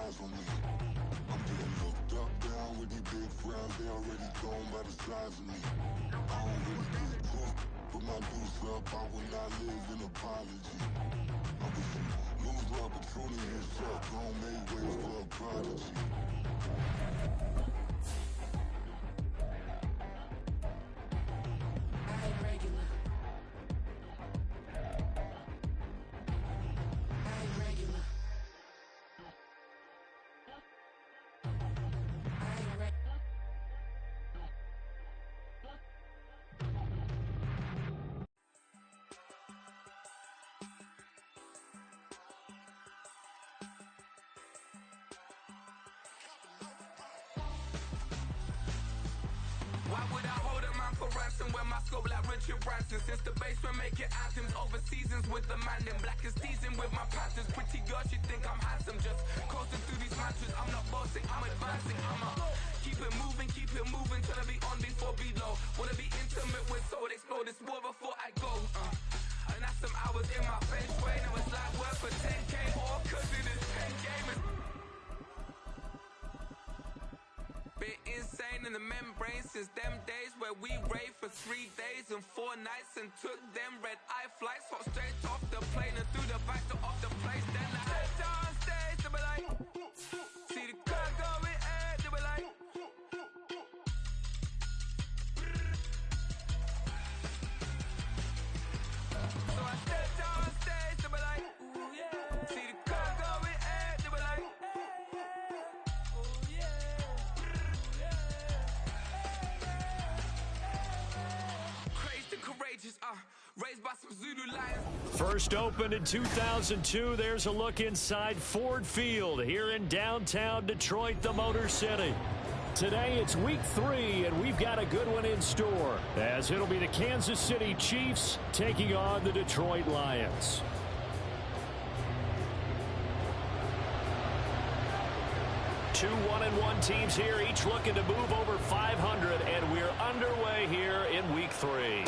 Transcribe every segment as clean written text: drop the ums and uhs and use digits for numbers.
eyes on me. I'm getting looked up, down with these big frowns. They already gone by the size of me. I don't really get cool. Put my deuce up, I will not live in apology. I wish you lose the opportunity to suck. Don't make ways for a prodigy. Why would I hold a man for ransom when my scope like Richard Branson? Since the basement making anthems over seasons with the man in black is teasing with my patterns. Pretty girl, she think I'm handsome. Just coasting through these matches. I'm not bossing, I'm advancing. I'ma keep it moving, trying to be on before below. Wanna be intimate with soul, explode this war before I go. And that's some hours in my bench way. Now it's like work for 10K or cause it is 10 gamers. Been insane in the membrane since them days where we raved for 3 days and 4 nights and took them red-eye flights. Hot straight off the plane and through the back door of the place. Then I head down stage, they be like, see the crowd going air, they be like, so I step down stage, they be like, ooh yeah, see the crowd going air, they be like, ooh yeah. Courageous, raised by some Zulu lions. First opened in 2002. There's a look inside Ford Field here in downtown Detroit, the Motor City. Today it's week 3, and we've got a good one in store, as it'll be the Kansas City Chiefs taking on the Detroit Lions. Two 1-1 teams here, each looking to move over 500, and we're underway here in week 3.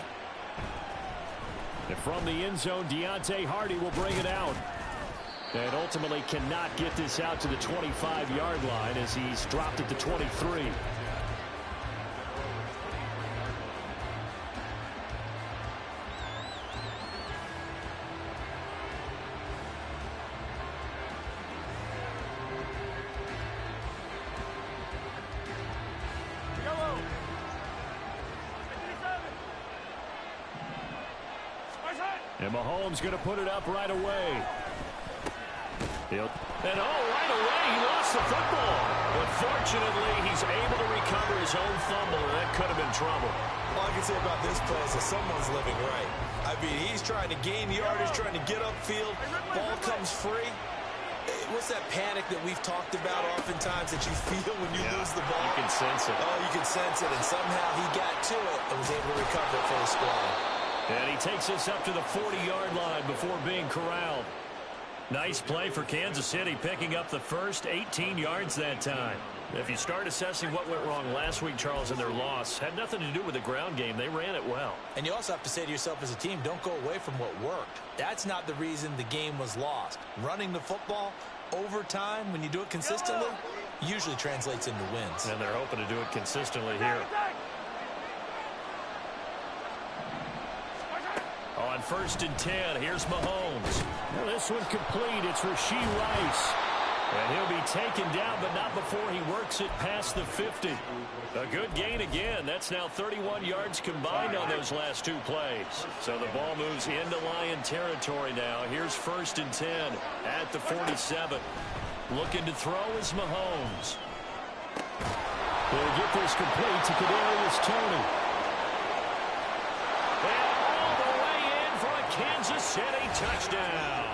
And from the end zone, Deontay Hardy will bring it out. And ultimately cannot get this out to the 25-yard line as he's dropped it to 23. And Mahomes going to put it up right away. And right away, he lost the football. But fortunately, he's able to recover his own fumble, and that could have been trouble. All I can say about this play is that someone's living right. I mean, he's trying to gain yardage, trying to get upfield. Ball comes free. What's that panic that we've talked about oftentimes that you feel when you lose the ball? You can sense it. Oh, you can sense it. And somehow he got to it and was able to recover it for the squad. And he takes us up to the 40-yard line before being corralled. Nice play for Kansas City, picking up the first 18 yards that time. If you start assessing what went wrong last week, Charles, in their loss, had nothing to do with the ground game. They ran it well. And you also have to say to yourself as a team, don't go away from what worked. That's not the reason the game was lost. Running the football over time, when you do it consistently, usually translates into wins. And they're hoping to do it consistently here. On 1st and 10, here's Mahomes. Now this one complete. It's Rashee Rice. And he'll be taken down, but not before he works it past the 50. A good gain again. That's now 31 yards combined on those last 2 plays. So the ball moves into Lion territory now. Here's 1st and 10 at the 47. Looking to throw is Mahomes. They'll get this complete to Kadarius Toney. Kansas City touchdown.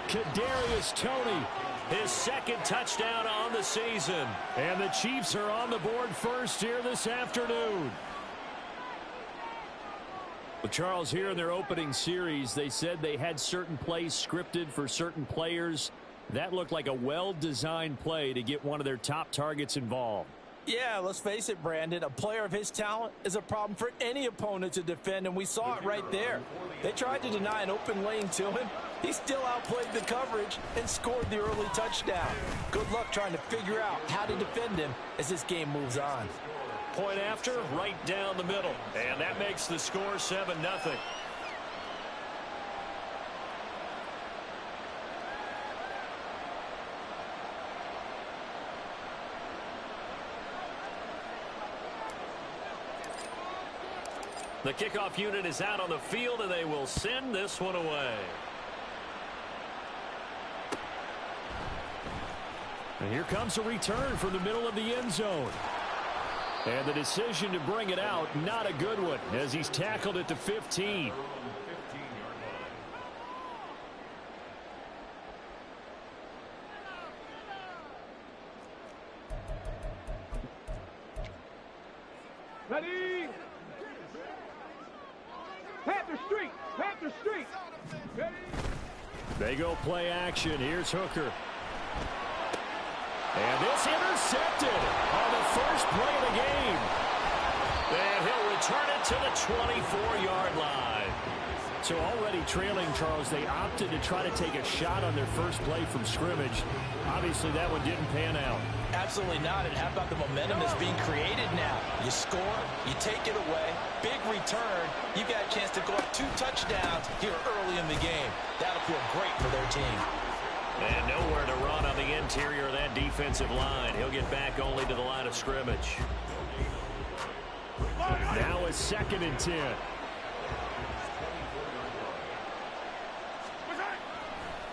Kadarius Toney, his 2nd touchdown on the season. And the Chiefs are on the board first here this afternoon. Well, Charles, here in their opening series, they said they had certain plays scripted for certain players. That looked like a well-designed play to get one of their top targets involved. Yeah, let's face it, Brandon. A player of his talent is a problem for any opponent to defend, and we saw it right there. They tried to deny an open lane to him, He still outplayed the coverage and scored the early touchdown. Good luck trying to figure out how to defend him as this game moves on. Point after, right down the middle. And that makes the score 7-0. The kickoff unit is out on the field, and they will send this one away. And here comes a return from the middle of the end zone. And the decision to bring it out, not a good one, as he's tackled at the 15. Ready? Panther Street! Panther Street! Ready? They go play action. Here's Hooker. And this intercepted on the first play of the game. And he'll return it to the 24-yard line. So already trailing, Charles, they opted to try to take a shot on their first play from scrimmage. Obviously, that one didn't pan out. Absolutely not. And how about the momentum that's being created now? You score, you take it away, big return. You've got a chance to go up 2 touchdowns here early in the game. That'll feel great for their team. And nowhere to run on the interior of that defensive line. He'll get back only to the line of scrimmage. Now it's 2nd and 10.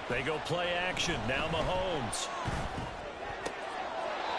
They go play action. Now Mahomes.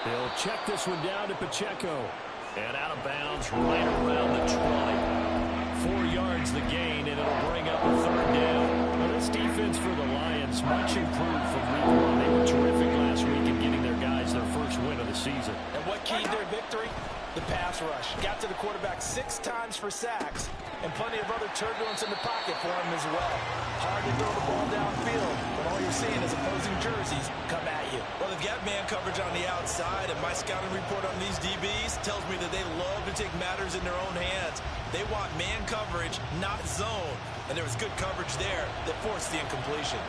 He'll check this one down to Pacheco. And out of bounds right around the 20. 4 yards the gain, and it'll bring up a 3rd down. Now this defense for the Lions, much improved from week 1. They were terrific last week in getting their guys their first win of the season. And what keyed their victory? The pass rush. Got to the quarterback 6 times for sacks, and plenty of other turbulence in the pocket for him as well. Hard to throw the ball downfield, but all you're seeing is opposing jerseys come at you. Well, they've got man coverage on the outside, and my scouting report on these DBs tells me that they love to take matters in their own hands. They want man coverage, not zone. And there was good coverage there that forced the incompletion.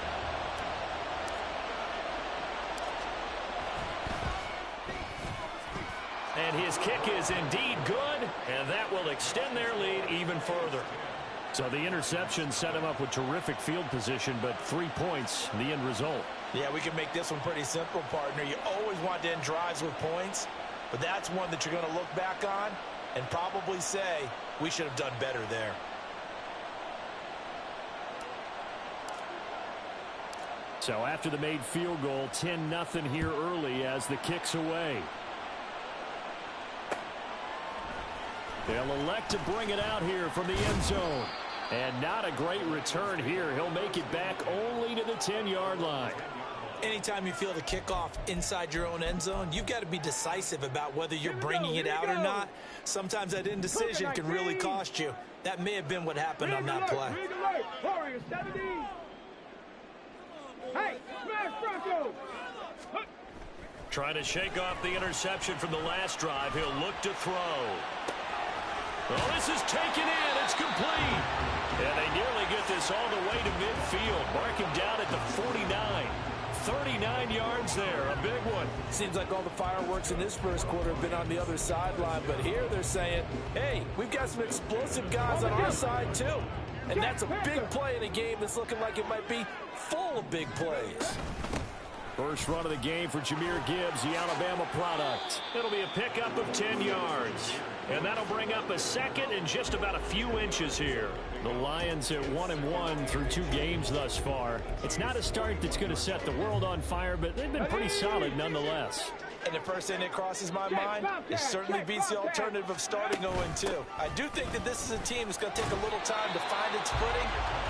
And his kick is indeed good, and that will extend their lead even further. So the interception set him up with terrific field position, but 3 points, the end result. Yeah, we can make this one pretty simple, partner. You always want to end drives with points, but that's one that you're going to look back on and probably say, we should have done better there. So after the made field goal, 10-0 here early as the kick's away. They'll elect to bring it out here from the end zone. And not a great return here. He'll make it back only to the 10-yard line. Anytime you feel the kickoff inside your own end zone, you've got to be decisive about whether you're bringing it out or not. Sometimes that indecision can really cost you. That may have been what happened on that play. Warriors 70. Hey, smash Bronco. Trying to shake off the interception from the last drive. He'll look to throw. Well, this is taken in. It's complete. And they nearly get this all the way to midfield. Marking down at the 49. 39 yards there. A big one. Seems like all the fireworks in this first quarter have been on the other sideline. But here they're saying, hey, we've got some explosive guys on our side too. And that's a big play in a game that's looking like it might be full of big plays. First run of the game for Jahmyr Gibbs, the Alabama product. It'll be a pickup of 10 yards. And that'll bring up a 2nd and just about a few inches here. The Lions at 1-1 through 2 games thus far. It's not a start that's going to set the world on fire, but they've been pretty solid nonetheless. And the first thing that crosses my mind, it certainly beats the alternative of starting 0-2. I do think that this is a team that's going to take a little time to find its footing.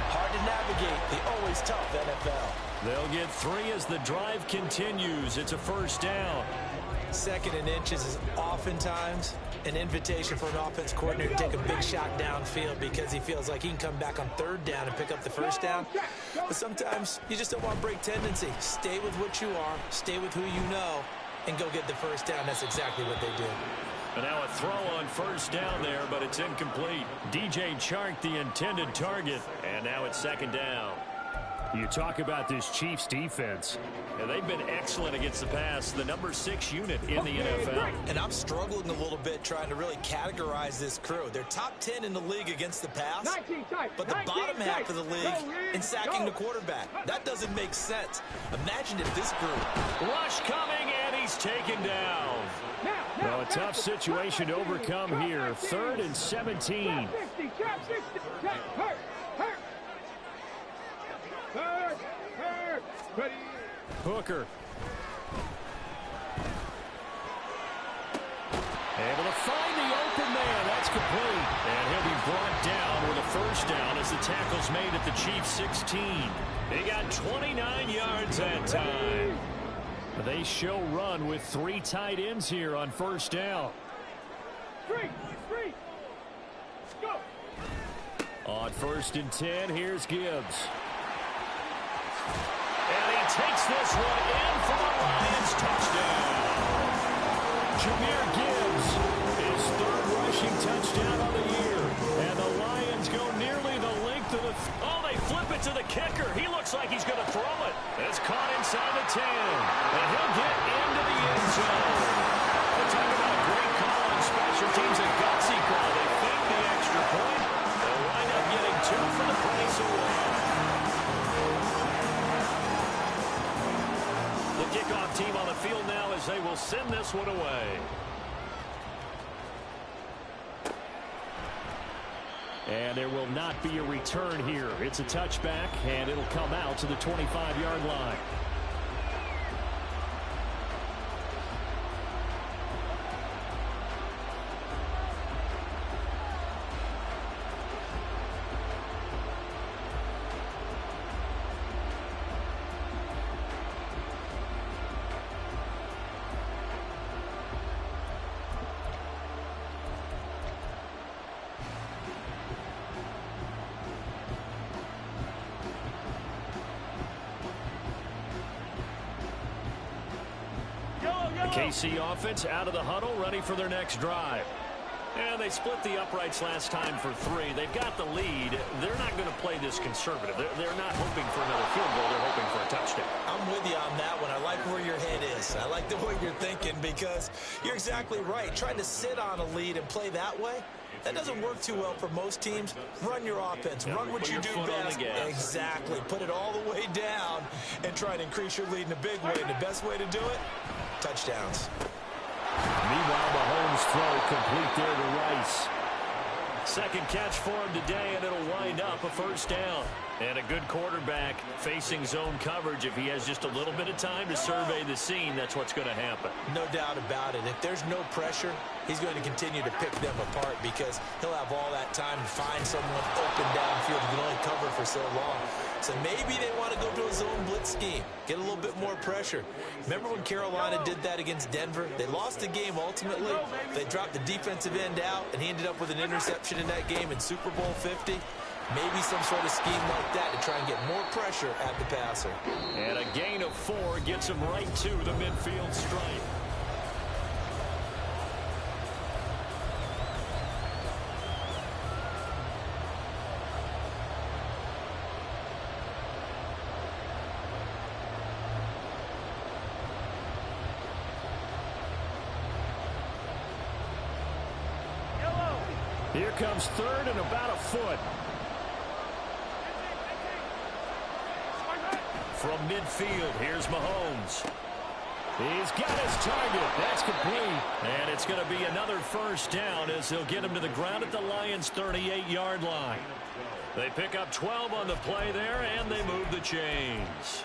Hard to navigate the always tough NFL. They'll get 3 as the drive continues. It's a first down. 2nd and inches is oftentimes an invitation for an offense coordinator to take a big shot downfield because he feels like he can come back on 3rd down and pick up the first down. But sometimes you just don't want to break tendency. Stay with what you are, stay with who you know, and go get the first down. That's exactly what they did. And now a throw on first down there, but it's incomplete. DJ Chark, the intended target, and now it's 2nd down. You talk about this Chiefs defense. And they've been excellent against the pass, the number 6 unit in the NFL. And I'm struggling a little bit trying to really categorize this crew. They're top 10 in the league against the pass, but the bottom half of the league in sacking the quarterback. That doesn't make sense. Imagine if this group... Rush coming, and he's taken down. Well, a tough situation to overcome here. 3rd and 17. Hooker. Able to find the open man. That's complete. And he'll be brought down with a first down as the tackle's made at the Chiefs' 16. He got 29 yards that time. They show run with 3 tight ends here on first down. Go. On 1st and 10, here's Gibbs. And he takes this one in for the Lions touchdown. Jahmyr Gibbs, his 3rd rushing touchdown of the year. And the Lions go nearly the length of the... Oh, they flip it to the kicker. He looks like he's going to throw it. It's caught inside the 10. And he'll get into the end zone. We're talking about a great call on special teams. A gutsy call. They fake the extra point. They'll wind up getting 2 for the price of 1. The kickoff team on the field now as they will send this one away. And there will not be a return here. It's a touchback, and it'll come out to the 25-yard line. KC offense out of the huddle, ready for their next drive. And they split the uprights last time for 3. They've got the lead. They're not going to play this conservative. They're not hoping for another field goal. They're hoping for a touchdown. I'm with you on that one. I like where your head is. I like the way you're thinking because you're exactly right. Trying to sit on a lead and play that way, that doesn't work too well for most teams. Run your offense. Run what you do best. Exactly. Put it all the way down and try and increase your lead in a big way. And the best way to do it, touchdowns. Meanwhile, Mahomes' throw complete there to Rice. Second catch for him today, and it'll wind up a first down. And a good quarterback facing zone coverage. If he has just a little bit of time to survey the scene, that's what's going to happen. No doubt about it. If there's no pressure, he's going to continue to pick them apart because he'll have all that time to find someone open downfield. He can only cover for so long. So maybe they want to go to a zone blitz scheme, get a little bit more pressure. Remember when Carolina did that against Denver? They lost the game ultimately. They dropped the defensive end out, and he ended up with an interception in that game in Super Bowl 50. Maybe some sort of scheme like that to try and get more pressure at the passer. And a gain of 4 gets him right to the midfield stripe. Here comes 3rd and about a foot. From midfield, here's Mahomes. He's got his target. That's complete. And it's going to be another first down as they'll get him to the ground at the Lions' 38-yard line. They pick up 12 on the play there, and they move the chains.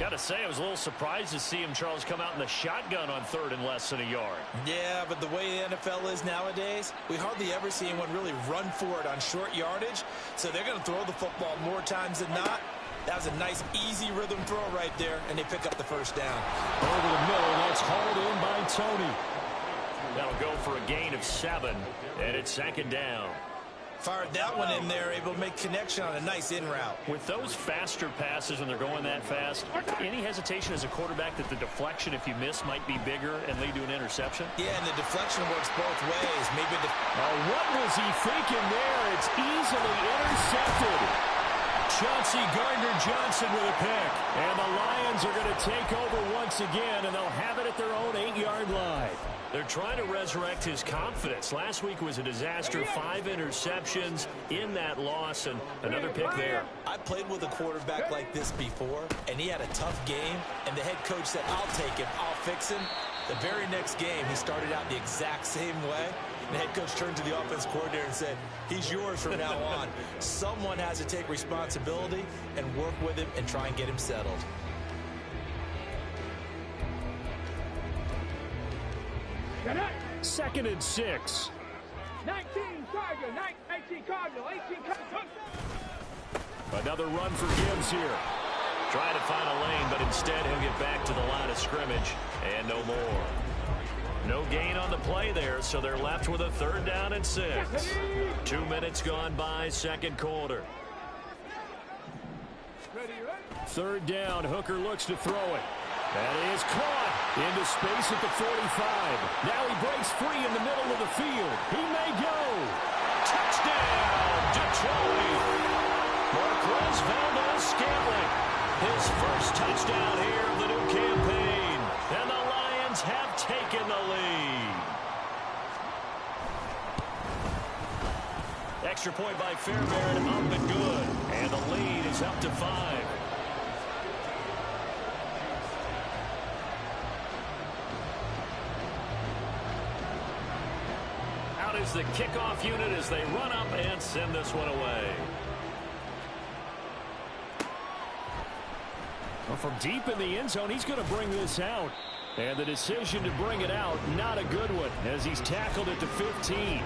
Got to say, I was a little surprised to see him, Charles, come out in the shotgun on 3rd and less than a yard. Yeah, but the way the NFL is nowadays, we hardly ever see anyone really run for it on short yardage. So they're going to throw the football more times than not. That was a nice, easy rhythm throw right there, and they pick up the first down. Over the middle, that's hauled in by Tony. That'll go for a gain of 7, and it's 2nd down. Fired that one in there, able to make connection on a nice in route. With those faster passes when they're going that fast, any hesitation as a quarterback that the deflection, if you miss, might be bigger and lead to an interception? Yeah, and the deflection works both ways. Maybe what was he thinking there? It's easily intercepted. Chauncey Gardner-Johnson with a pick. And the Lions are going to take over once again, and they'll have it at their own 8-yard line. They're trying to resurrect his confidence. Last week was a disaster. 5 interceptions in that loss, and another pick there. I played with a quarterback like this before, and he had a tough game, and the head coach said, I'll take him, I'll fix him. The very next game, he started out the exact same way. And the head coach turned to the offense coordinator and said, he's yours from now on. Someone has to take responsibility and work with him and try and get him settled. Second and 6. 19 Charger, 19 Cardinal, 18 Cardinal. Another run for Gibbs here. Trying to find a lane, but instead he'll get back to the line of scrimmage and no more. No gain on the play there, so they're left with a 3rd down and 6. 2 minutes gone by, second quarter. 3rd down, Hooker looks to throw it. That is caught into space at the 45. Now he breaks free in the middle of the field. He may go. Touchdown, Detroit. Marquez Valdes-Scantling. His first touchdown here of the new campaign. And the Lions have taken the lead. Extra point by Fairbairn, up and good. And the lead is up to 5. Is the kickoff unit as they run up and send this one away. Well, from deep in the end zone, he's going to bring this out. And the decision to bring it out, not a good one, as he's tackled at the 15.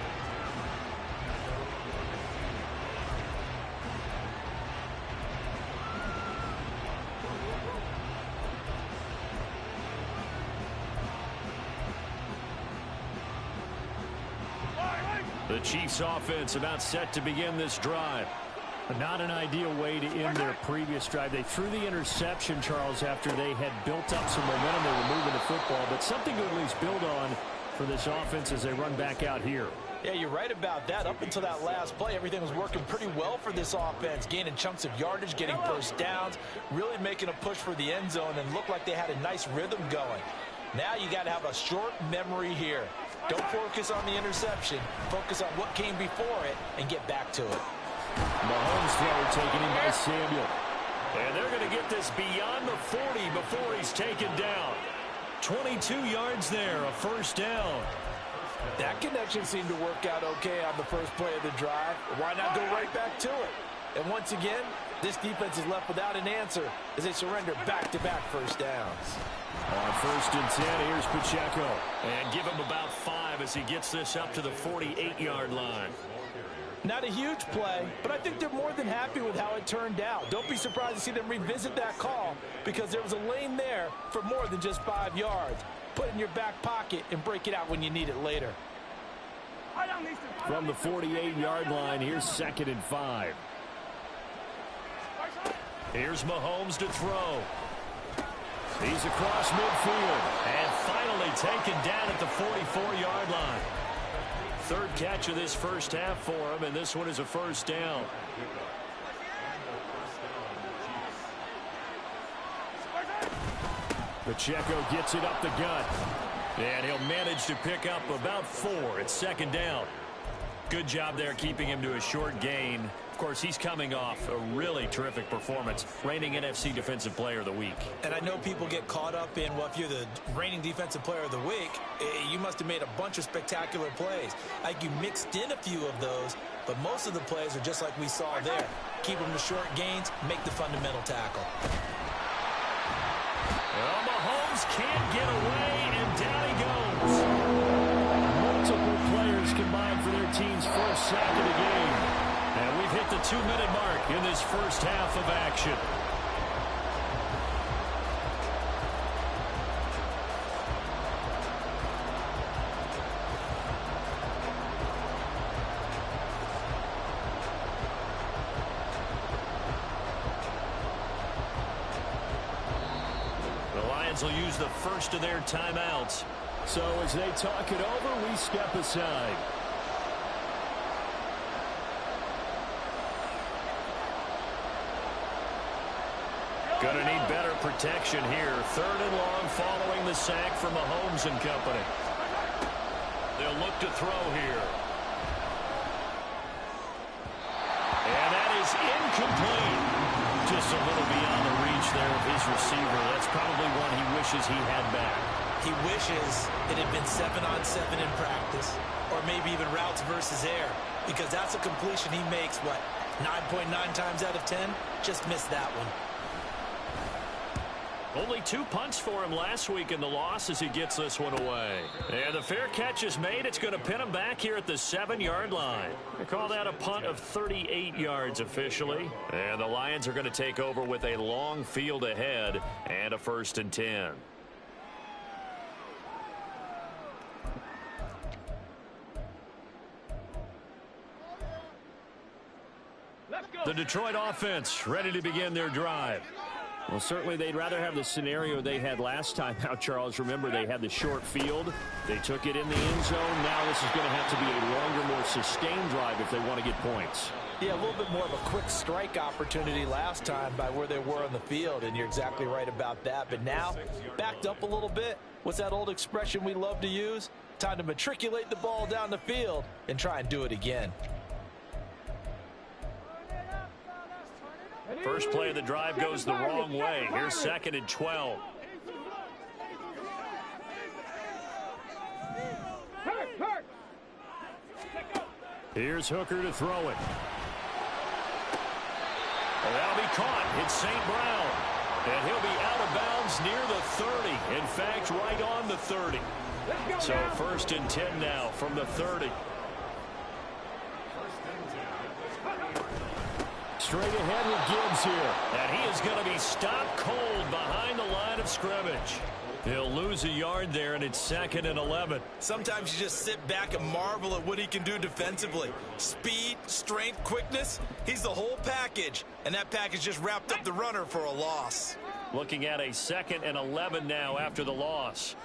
The Chiefs offense about set to begin this drive. Not an ideal way to end their previous drive. They threw the interception, Charles, after they had built up some momentum. They were moving the football, but something to at least build on for this offense as they run back out here. Yeah, you're right about that. Up until that last play, everything was working pretty well for this offense, gaining chunks of yardage, getting first downs, really making a push for the end zone, and looked like they had a nice rhythm going. Now you got to have a short memory here. Don't focus on the interception. Focus on what came before it and get back to it. Mahomes throw taken in by Samuel. And they're going to get this beyond the 40 before he's taken down. 22 yards there, a first down. That connection seemed to work out okay on the first play of the drive. Why not go right back to it? And once again, this defense is left without an answer as they surrender back-to-back first downs. On 1st and 10, here's Pacheco. And give him about 5 as he gets this up to the 48-yard line. Not a huge play, but I think they're more than happy with how it turned out. Don't be surprised to see them revisit that call because there was a lane there for more than just 5 yards. Put it in your back pocket and break it out when you need it later. From the 48-yard line, here's 2nd and 5. Here's Mahomes to throw. He's across midfield and finally taken down at the 44-yard line. 3rd catch of this first half for him, and this one is a first down. Pacheco gets it up the gut, and he'll manage to pick up about 4 at 2nd down. Good job there keeping him to a short gain. Of course, he's coming off a really terrific performance, reigning NFC Defensive Player of the Week. And I know people get caught up in, well, if you're the reigning Defensive Player of the Week, you must have made a bunch of spectacular plays. Like you mixed in a few of those, but most of the plays are just like we saw there. Keep them to short gains, make the fundamental tackle. Well, Mahomes can't get away, and down he goes. Multiple players combined for their team's first sack of the game. And we've hit the 2-minute mark in this first half of action. The Lions will use the first of their timeouts. So as they talk it over, we step aside. Going to need better protection here. 3rd and long following the sack from Mahomes and company. They'll look to throw here. And that is incomplete. Just a little beyond the reach there of his receiver. That's probably one he wishes he had back. He wishes it had been 7-on-7 in practice, or maybe even routes versus air, because that's a completion he makes, what, 9.9 times out of 10? Just missed that one. Only 2 punts for him last week in the loss as he gets this one away. And the fair catch is made. It's going to pin him back here at the 7-yard line. They call that a punt of 38 yards officially. And the Lions are going to take over with a long field ahead and a 1st and 10. The Detroit offense ready to begin their drive. Well, certainly they'd rather have the scenario they had last time out, Charles. Remember, they had the short field. They took it in the end zone. Now this is going to have to be a longer, more sustained drive if they want to get points. Yeah, a little bit more of a quick strike opportunity last time by where they were on the field, and you're exactly right about that. But now, backed up a little bit. What's that old expression we love to use? Time to matriculate the ball down the field and try and do it again. First play of the drive goes the wrong way. Here's 2nd and 12. Here's Hooker to throw it. And that'll be caught. It's St. Brown. And he'll be out of bounds near the 30. In fact, right on the 30. So 1st and 10 now from the 30. Straight ahead with Gibbs here. And he is going to be stopped cold behind the line of scrimmage. He'll lose a yard there, and it's 2nd and 11. Sometimes you just sit back and marvel at what he can do defensively. Speed, strength, quickness. He's the whole package. And that package just wrapped up the runner for a loss. Looking at a 2nd and 11 now after the loss.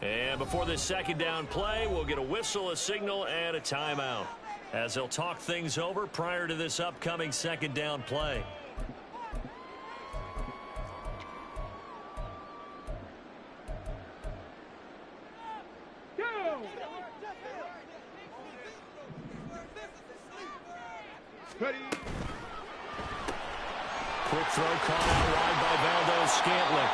And before this 2nd down play, we'll get a whistle, a signal, and a timeout, as they'll talk things over prior to this upcoming 2nd down play. Ready. Quick throw caught out wide by Valdes-Scantling.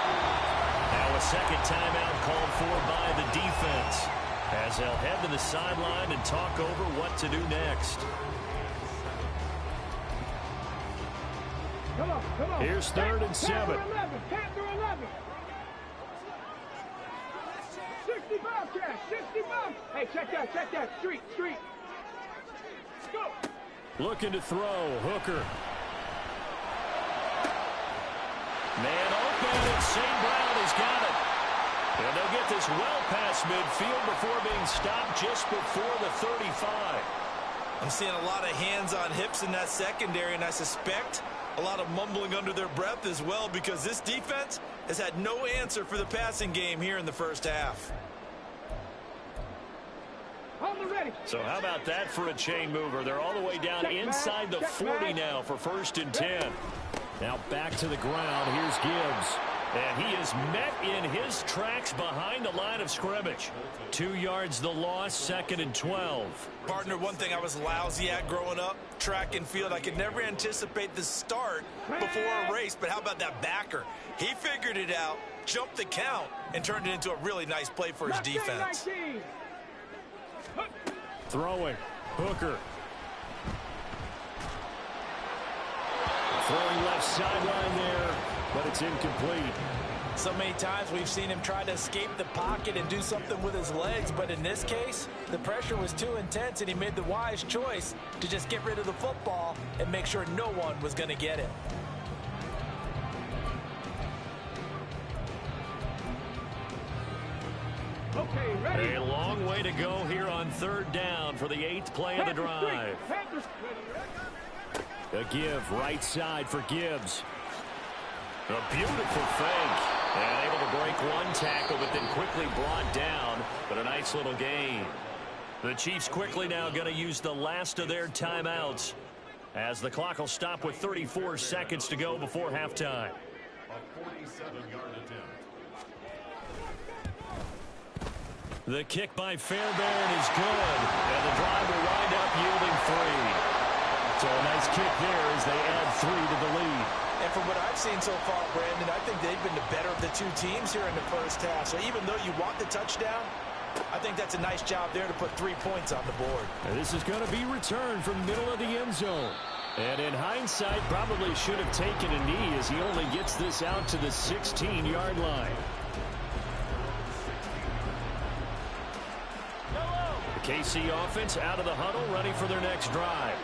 Now a 2nd timeout called for by the defense, as they'll head to the sideline and talk over what to do next. Come on. Here's 3rd and 7. 10 through 11. 65 cash. 65. Hey, check that. Street. Go. Looking to throw. Hooker. Man open, and St. Brown has got it. And they'll get this well past midfield before being stopped just before the 35. I'm seeing a lot of hands on hips in that secondary, and I suspect a lot of mumbling under their breath as well, because this defense has had no answer for the passing game here in the first half. So how about that for a chain mover? They're all the way down inside the 40 now for 1st and 10. Now back to the ground. Here's Gibbs. And he is met in his tracks behind the line of scrimmage. 2 yards the loss, 2nd and 12. Partner, one thing I was lousy at growing up, track and field, I could never anticipate the start before a race, but how about that backer? He figured it out, jumped the count, and turned it into a really nice play for his defense. Throwing. Hooker. Throwing left sideline there, but it's incomplete. So many times we've seen him try to escape the pocket and do something with his legs, but in this case, the pressure was too intense, and he made the wise choice to just get rid of the football and make sure no one was going to get it. Okay, ready. A long way to go here on 3rd down for the 8th play of the drive. A give right side for Gibbs. A beautiful fake. And able to break one tackle, but then quickly brought down. But a nice little gain. The Chiefs quickly now going to use the last of their timeouts. as the clock will stop with 34 seconds to go before halftime. A 47-yard attempt. The kick by Fairbairn is good, and the drive will wind up yielding 3. So a nice kick there as they add 3 to the lead. And from what I've seen so far, Brandon, I think they've been the better of the two teams here in the first half. So even though you want the touchdown, I think that's a nice job there to put 3 points on the board. And this is going to be returned from middle of the end zone. And in hindsight, probably should have taken a knee as he only gets this out to the 16-yard line. The KC offense out of the huddle, ready for their next drive.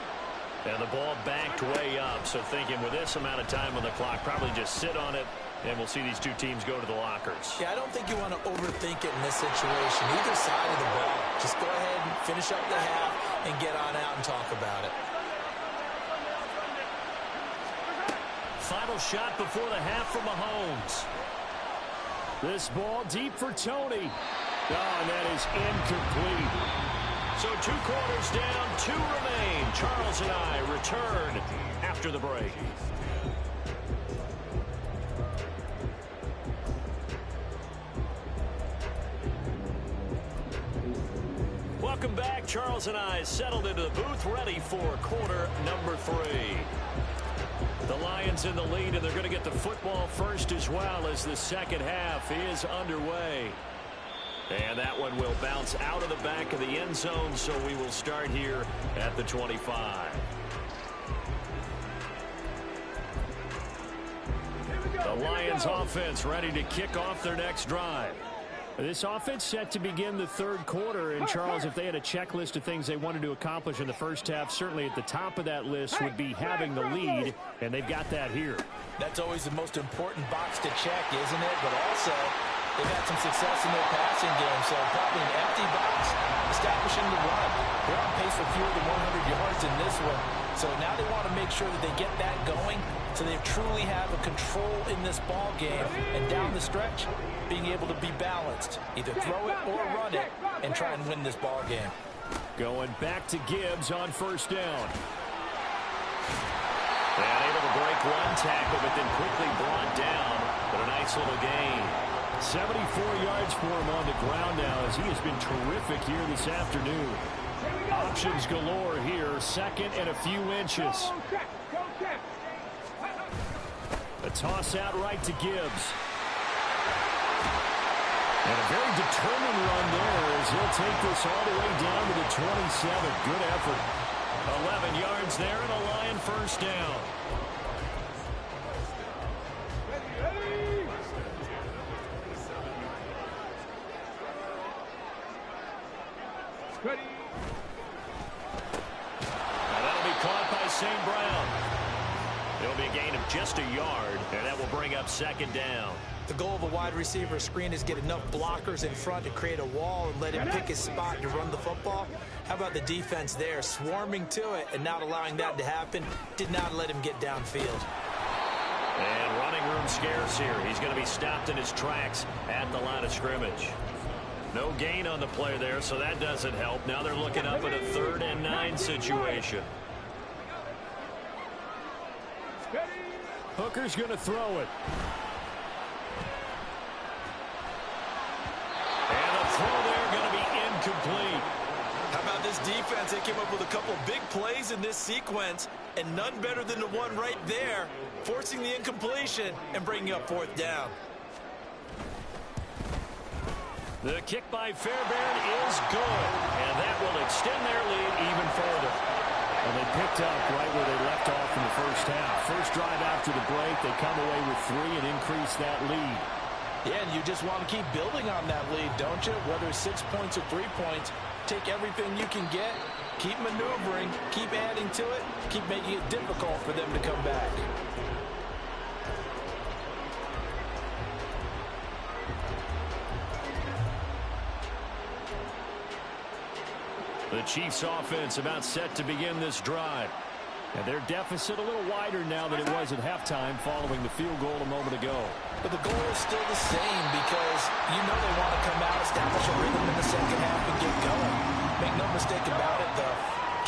And the ball backed way up, so thinking with this amount of time on the clock, probably just sit on it, and we'll see these two teams go to the lockers. Yeah, I don't think you want to overthink it in this situation. Either side of the ball. Just go ahead and finish up the half and get on out and talk about it. Final shot before the half from Mahomes. This ball deep for Tony. Oh, and that is incomplete. So 2 quarters down, 2 remain. Charles and I return after the break. Welcome back. Charles and I settled into the booth, ready for quarter number 3. The Lions in the lead, and they're going to get the football first as well as the second half is underway. And that one will bounce out of the back of the end zone, so we will start here at the 25. The Lions offense ready to kick off their next drive. This offense set to begin the third quarter, and Charles, if they had a checklist of things they wanted to accomplish in the first half, certainly at the top of that list would be having the lead, and they've got that here. That's always the most important box to check, isn't it? But also, they've had some success in their passing game, so probably an empty box, establishing the run. They're on pace for fewer than 100 yards in this one. So now they want to make sure that they get that going so they truly have a control in this ball game. And down the stretch, being able to be balanced. Either throw it or run it and try and win this ball game. Going back to Gibbs on first down. And able to break one tackle, but then quickly brought down. But a nice little gain. 74 yards for him on the ground now as he has been terrific here this afternoon. Options galore here, second and a few inches. A toss out right to Gibbs. And a very determined run there as he'll take this all the way down to the 27. Good effort. 11 yards there and a Lion first down. Ready. And that'll be caught by St. Brown. It'll be a gain of just a yard, and that will bring up second down. The goal of a wide receiver screen is get enough blockers in front to create a wall and let him pick his spot to run the football. How about the defense there, swarming to it and not allowing that to happen? Did not let him get downfield. And running room scarce here. He's going to be stopped in his tracks at the line of scrimmage. No gain on the play there, so that doesn't help. Now they're looking up at a 3rd and 9 situation. Hooker's going to throw it. And the throw there going to be incomplete. How about this defense? They came up with a couple big plays in this sequence, and none better than the one right there, forcing the incompletion and bringing up 4th down. The kick by Fairbairn is good, and that will extend their lead even further. And they picked up right where they left off in the first half. First drive after the break, they come away with 3 and increase that lead. Yeah, and you just want to keep building on that lead, don't you? Whether it's 6 points or 3 points, take everything you can get, keep maneuvering, keep adding to it, keep making it difficult for them to come back. The Chiefs offense about set to begin this drive. And their deficit a little wider now than it was at halftime following the field goal a moment ago. But the goal is still the same because you know they want to come out, establish a rhythm in the second half and get going. Make no mistake about it, though.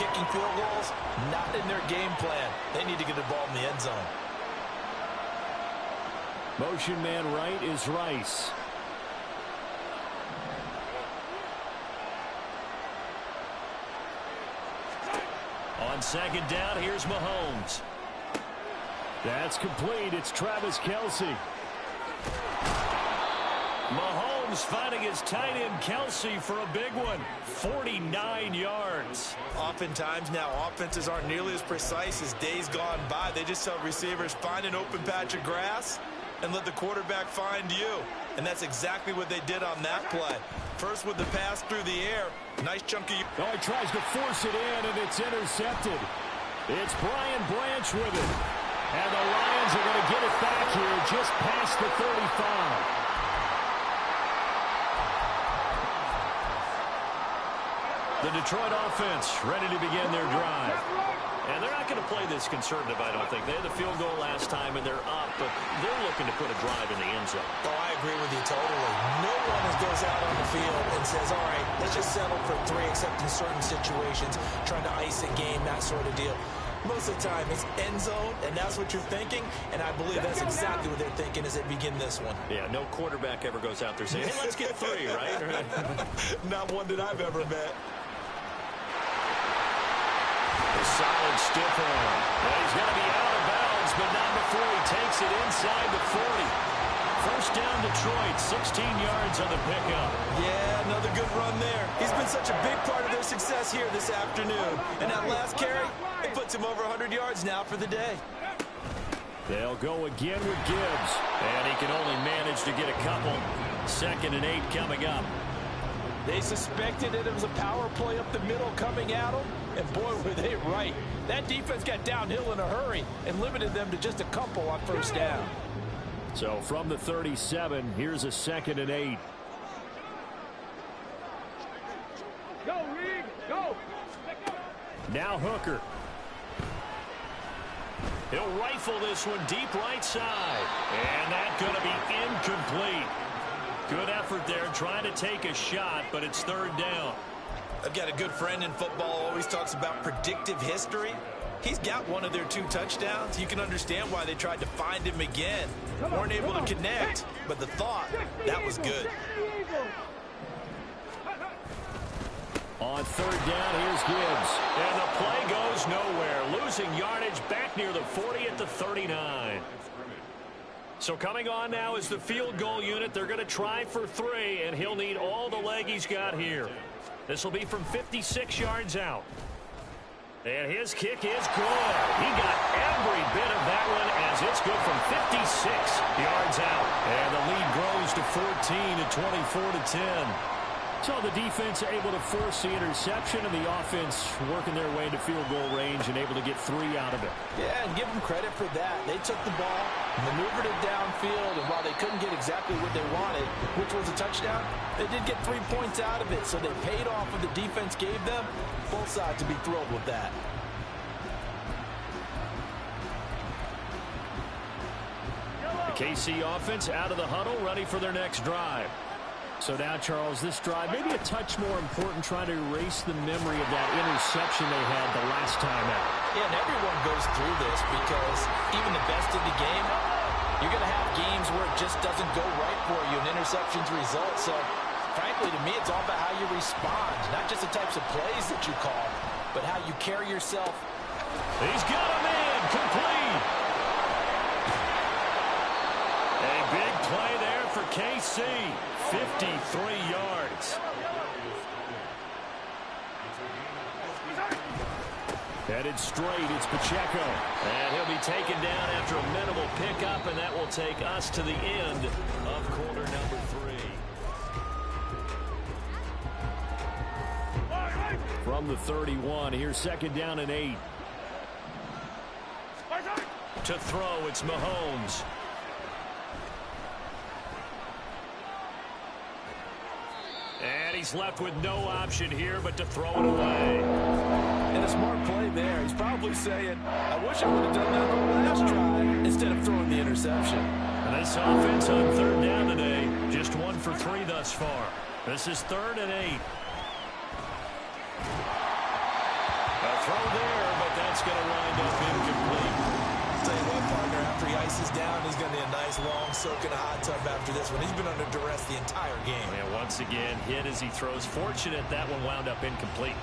kicking field goals, not in their game plan. They need to get the ball in the end zone. Motion man right is Rice. On second down, here's Mahomes. That's complete. It's Travis Kelce. Mahomes finding his tight end Kelce for a big one. 49 yards. Oftentimes now, offenses aren't nearly as precise as days gone by. They just tell receivers, find an open patch of grass and let the quarterback find you. And that's exactly what they did on that play. First with the pass through the air. Nice chunky. Oh, he tries to force it in, and it's intercepted. It's Brian Branch with it. And the Lions are going to get it back here just past the 35. The Detroit offense ready to begin their drive. And they're not going to play this conservative, I don't think. They had the field goal last time, and they're up, but they're looking to put a drive in the end zone. Oh, I agree with you totally. No one goes out on the field and says, all right, let's just settle for 3, except in certain situations, trying to ice a game, that sort of deal. Most of the time, it's end zone, and that's what you're thinking, and I believe that's exactly what they're thinking as they begin this one. Yeah, no quarterback ever goes out there saying, hey, let's get 3, right? Not one that I've ever met. A solid stiff arm. Well, he's going to be out of bounds, but not before he takes it inside the 40. First down Detroit, 16 yards on the pickup. Yeah, another good run there. He's been such a big part of their success here this afternoon. And that last carry, it puts him over 100 yards now for the day. They'll go again with Gibbs. And he can only manage to get a couple. 2nd and 8 coming up. They suspected it was a power play up the middle coming at them, and boy, were they right. That defense got downhill in a hurry and limited them to just a couple on first down. So from the 37, here's a 2nd and 8. Go, Reed, go. Now Hooker. He'll rifle this one deep right side. And that's going to be incomplete. Good effort there, trying to take a shot, but it's 3rd down. I've got a good friend in football, always talks about predictive history. He's got one of their 2 touchdowns. You can understand why they tried to find him again. Weren't able to connect, but the thought, that was good. On 3rd down, here's Gibbs. And the play goes nowhere. Losing yardage back near the 40 at the 39. So coming on now is the field goal unit. They're going to try for 3, and he'll need all the leg he's got here. This will be from 56 yards out. And his kick is good. He got every bit of that one as it's good from 56 yards out. And the lead grows to 14 at 24-10. So the defense able to force the interception, and the offense working their way into field goal range and able to get 3 out of it. Yeah, and give them credit for that. They took the ball, maneuvered it downfield, and while they couldn't get exactly what they wanted, which was a touchdown, they did get 3 points out of it, so they paid off what the defense gave them. Both sides to be thrilled with that. The KC offense out of the huddle, ready for their next drive. So now, Charles, this drive maybe a touch more important, trying to erase the memory of that interception they had the last time out. Yeah, and everyone goes through this because even the best of the game, you're going to have games where it just doesn't go right for you, and interceptions result. So, frankly, to me, it's all about how you respond, not just the types of plays that you call, but how you carry yourself. He's got a man complete. A big play there for KC. 53 yards. Headed straight, it's Pacheco. And he'll be taken down after a minimal pickup, and that will take us to the end of quarter number 3. From the 31, here's 2nd down and 8. To throw, it's Mahomes. And he's left with no option here but to throw it away. And a smart play there. He's probably saying, I wish I would have done that on the last try instead of throwing the interception. And this offense on 3rd down today, just 1 for 3 thus far. This is 3rd and 8. A throw there, but that's going to wind up incomplete. I'll tell you what, partner, after he ices down, he's going to need a nice long soak in a hot tub after this one. He's been under duress the entire game. And once again, hit as he throws. Fortunate that one wound up incomplete.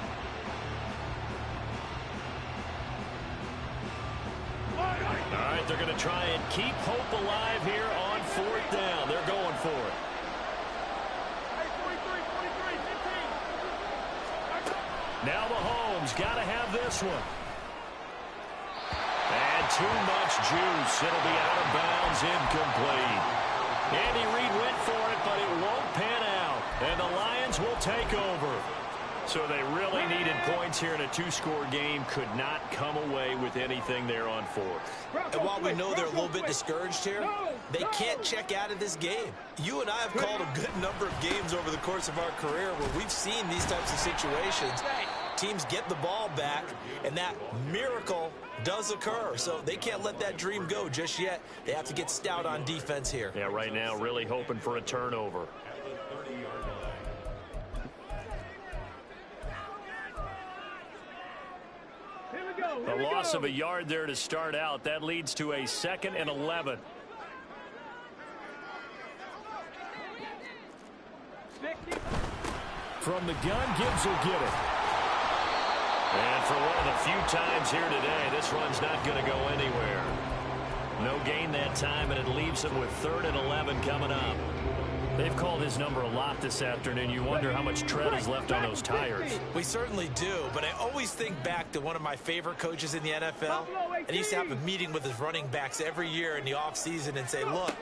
All right, they're going to try and keep hope alive here on 4th down. They're going for it. Now Mahomes got to have this one. And too much juice. It'll be out of bounds, incomplete. Andy Reid went for it, but it won't pan out. And the Lions will take over. So they really needed points here in a 2-score game. Could not come away with anything there on 4th. And while we know they're a little bit discouraged here, they can't check out of this game. You and I have called a good number of games over the course of our career where we've seen these types of situations. Teams get the ball back, and that miracle does occur. So they can't let that dream go just yet. They have to get stout on defense here. Yeah, right now really hoping for a turnover. A loss of a yard there to start out. That leads to a 2nd and 11. From the gun, Gibbs will get it. And for one of the few times here today, this run's not going to go anywhere. No gain that time, and it leaves them with 3rd and 11 coming up. They've called his number a lot this afternoon. You wonder how much tread is left on those tires. We certainly do, but I always think back to one of my favorite coaches in the NFL. And he used to have a meeting with his running backs every year in the offseason and say, look,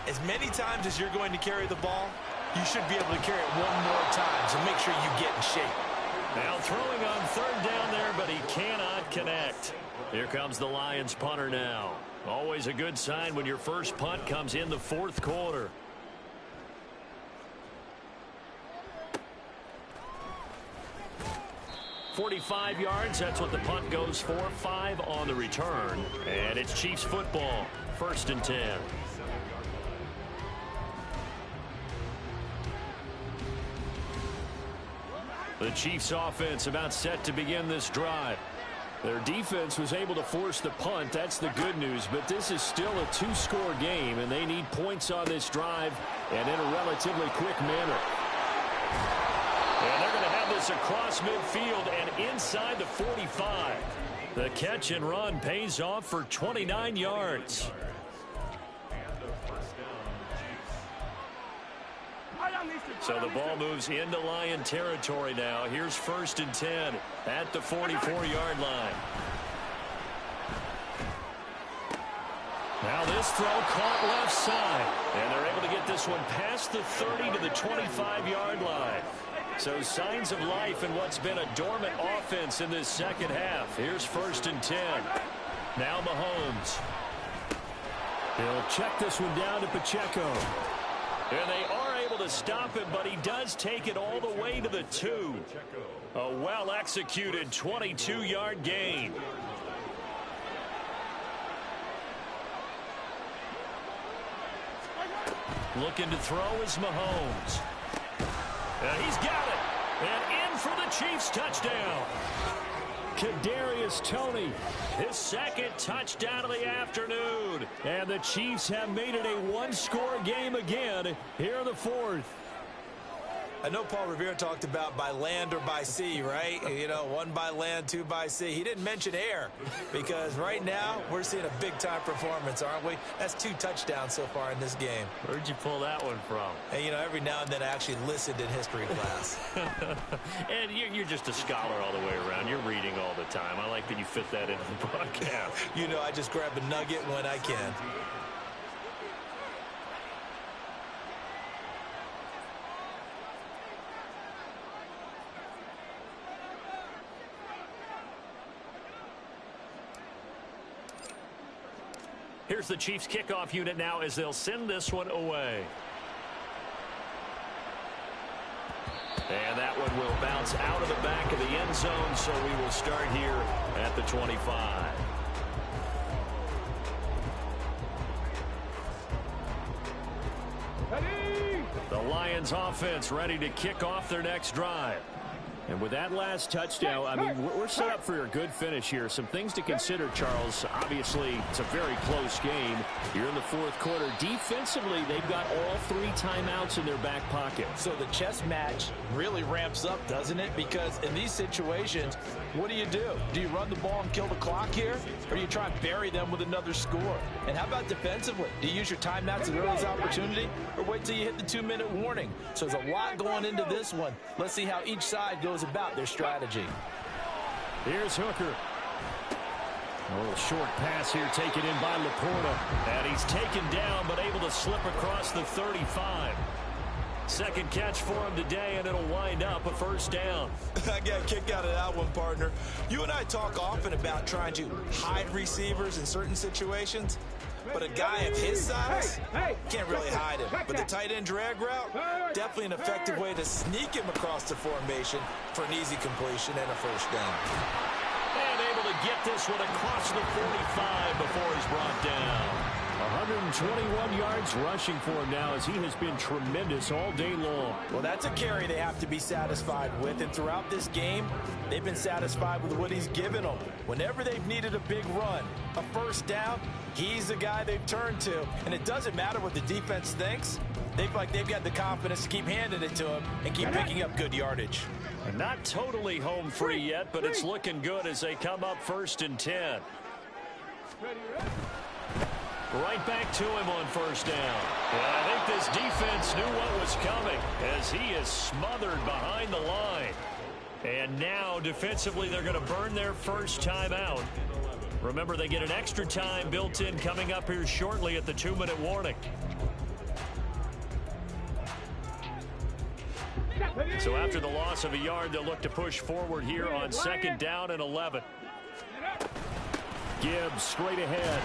as many times as you're going to carry the ball, you should be able to carry it one more time, so make sure you get in shape. Now throwing on 3rd down there, but he cannot connect. Here comes the Lions punter now. Always a good sign when your first punt comes in the 4th quarter. .45 yards, that's what the punt goes for. 5 on the return. And it's Chiefs football. 1st and 10. The Chiefs offense about set to begin this drive. Their defense was able to force the punt. That's the good news. But this is still a 2-score game, and they need points on this drive and in a relatively quick manner. And they're going to have this across midfield and inside the 45. The catch and run pays off for 29 yards. So the ball moves into Lion territory now. Here's 1st and 10 at the 44-yard line. Now this throw caught left side. And they're able to get this one past the 30 to the 25-yard line. So signs of life in what's been a dormant offense in this 2nd half. Here's 1st and 10. Now Mahomes. He'll check this one down to Pacheco. And they are able to stop him, but he does take it all the way to the 2. A well-executed 22-yard gain. Looking to throw is Mahomes. And he's got it. And in for the Chiefs touchdown. Kadarius Toney, his 2nd touchdown of the afternoon. And the Chiefs have made it a 1-score game again here in the 4th. I know Paul Revere talked about by land or by sea, right? You know, 1 by land, 2 by sea. He didn't mention air because right now we're seeing a big-time performance, aren't we? That's 2 touchdowns so far in this game. Where'd you pull that one from? And, you know, every now and then I actually listened in history class. And you're just a scholar all the way around. You're reading all the time. I like that you fit that into the broadcast. You know, I just grab a nugget when I can. Here's the Chiefs kickoff unit now as they'll send this one away. And that one will bounce out of the back of the end zone, so we will start here at the 25. The Lions offense ready to kick off their next drive. And with that last touchdown, I mean, we're set up for a good finish here. Some things to consider, Charles. Obviously, it's a very close game. You're in the fourth quarter. Defensively, they've got all 3 timeouts in their back pocket. So the chess match really ramps up, doesn't it? Because in these situations, what do? Do you run the ball and kill the clock here? Or do you try and bury them with another score? And how about defensively? Do you use your timeouts as early as opportunity? Or wait till you hit the 2-minute warning? So there's a lot going into this one. Let's see how each side goes about their strategy. Here's Hooker. A little short pass here taken in by Laporta. And he's taken down but able to slip across the 35. Second catch for him today, and it'll wind up a first down. I got a kick out of that one, partner. You and I talk often about trying to hide receivers in certain situations. But a guy of his size can't really hide him. But the tight end drag route, definitely an effective way to sneak him across the formation for an easy completion and a first down. And able to get this one across the 45 before he's brought down. 121 yards rushing for him now as he has been tremendous all day long. Well, that's a carry they have to be satisfied with. And throughout this game, they've been satisfied with what he's given them. Whenever they've needed a big run, a first down, he's the guy they've turned to. And it doesn't matter what the defense thinks. They feel like they've got the confidence to keep handing it to him and keep picking up good yardage. Not totally home free yet, but it's looking good as they come up 1st and 10. Right back to him on first down. And I think this defense knew what was coming as he is smothered behind the line. And now defensively they're going to burn their first time out. Remember, they get an extra time built in coming up here shortly at the 2-minute warning. So after the loss of a yard, they'll look to push forward here on 2nd down and 11. Gibbs straight ahead.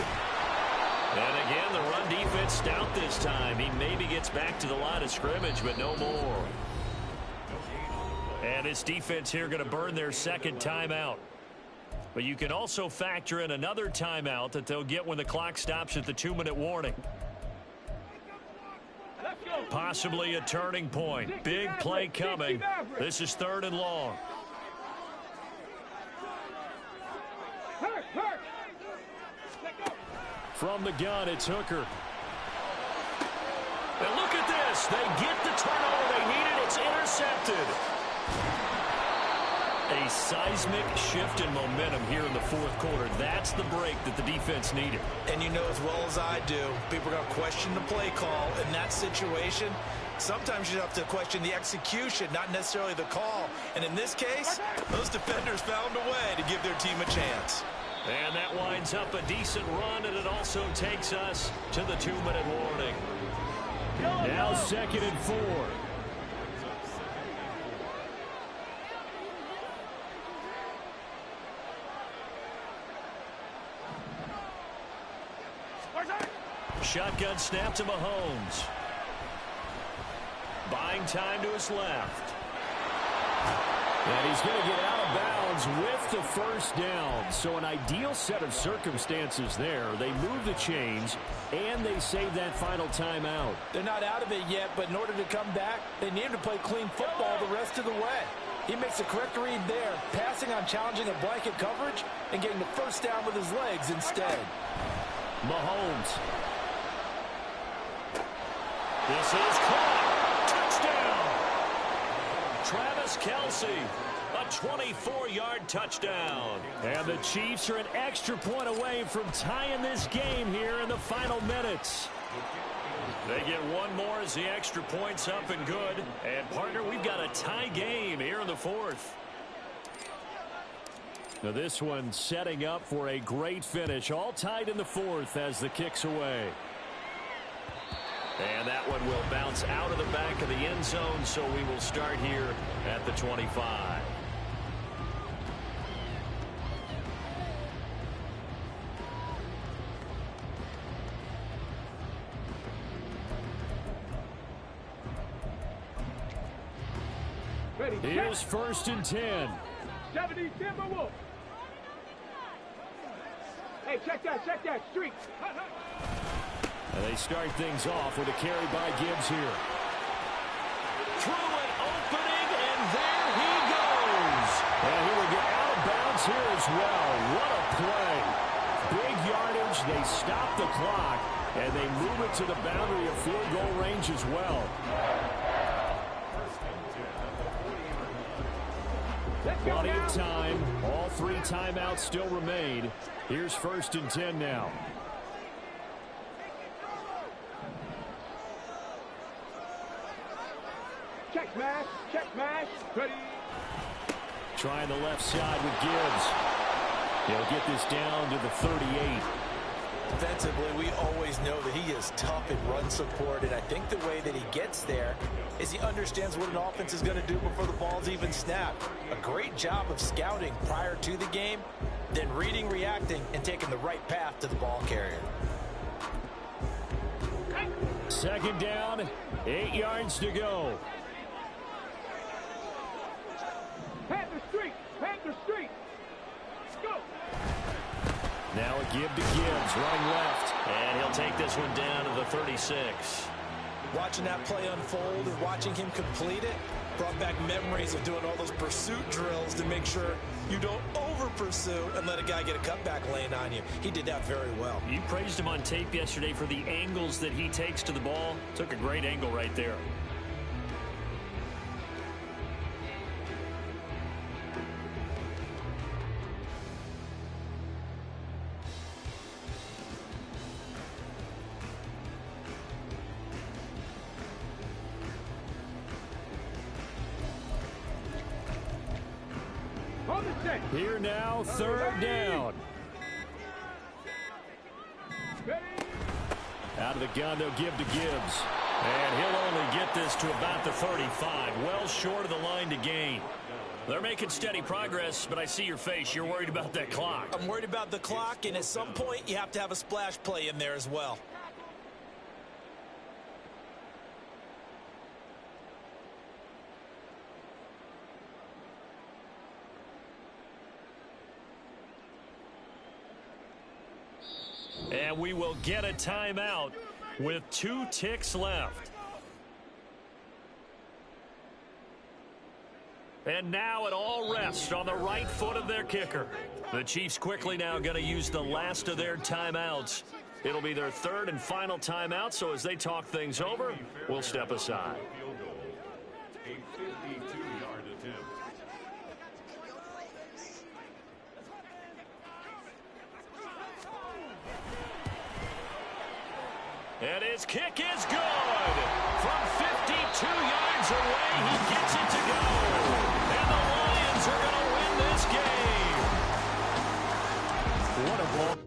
And again, the run defense stout this time. He maybe gets back to the line of scrimmage, but no more. And his defense here going to burn their 2nd timeout. But you can also factor in another timeout that they'll get when the clock stops at the 2-minute warning. Possibly a turning point. Big play coming. This is 3rd and long. From the gun, it's Hooker. And look at this. They get the turnover they needed. It's intercepted. A seismic shift in momentum here in the 4th quarter. That's the break that the defense needed. And you know as well as I do, people are going to question the play call in that situation. Sometimes you have to question the execution, not necessarily the call. And in this case, those defenders found a way to give their team a chance. And that winds up a decent run, and it also takes us to the 2-minute warning. Now 2nd and 4. Shotgun snap to Mahomes. Buying time to his left. And he's going to get out of bounds with the first down. So an ideal set of circumstances there. They move the chains, and they save that final timeout. They're not out of it yet, but in order to come back, they need to play clean football the rest of the way. He makes the correct read there, passing on challenging a blanket coverage and getting the first down with his legs instead. Mahomes. This is caught. Travis Kelce, a 24-yard touchdown. And the Chiefs are an extra point away from tying this game here in the final minutes. They get one more as the extra point's up and good. And, partner, we've got a tie game here in the 4th. Now this one setting up for a great finish. All tied in the 4th as the kick's away. And that one will bounce out of the back of the end zone, so we will start here at the 25. Here's 1st and 10. 70 Timberwolves. Hey, check that, streak. And they start things off with a carry by Gibbs here. Through an opening, and there he goes. here as well. What a play. Big yardage. They stop the clock, and they move it to the boundary of field goal range as well. Plenty of time. All 3 timeouts still remain. Here's 1st and 10 now. Check smash. Check smash. Ready. Trying the left side with Gibbs. He'll get this down to the 38. Defensively, we always know that he is tough in run support, and I think the way that he gets there is he understands what an offense is going to do before the ball's even snapped. A great job of scouting prior to the game, then reading, reacting, and taking the right path to the ball carrier. 2nd down, 8 yards to go. Panther Street. Panther Street. Go. Now a give to Gibbs, running left. And he'll take this one down to the 36. Watching that play unfold and watching him complete it brought back memories of doing all those pursuit drills to make sure you don't over-pursue and let a guy get a cutback lane on you. He did that very well. You praised him on tape yesterday for the angles that he takes to the ball. Took a great angle right there. Here now, 3rd down. Out of the gun, they'll give to Gibbs. And he'll only get this to about the 35. Well short of the line to gain. They're making steady progress, but I see your face. You're worried about that clock. I'm worried about the clock, and at some point, you have to have a splash play in there as well. And we will get a timeout with 2 ticks left. And now it all rests on the right foot of their kicker. The Chiefs quickly now going to use the last of their timeouts. It'll be their 3rd and final timeout, so as they talk things over, we'll step aside. A 52-yard attempt. And his kick is good. From 52 yards away, he gets it to go. And the Lions are going to win this game. What a ball.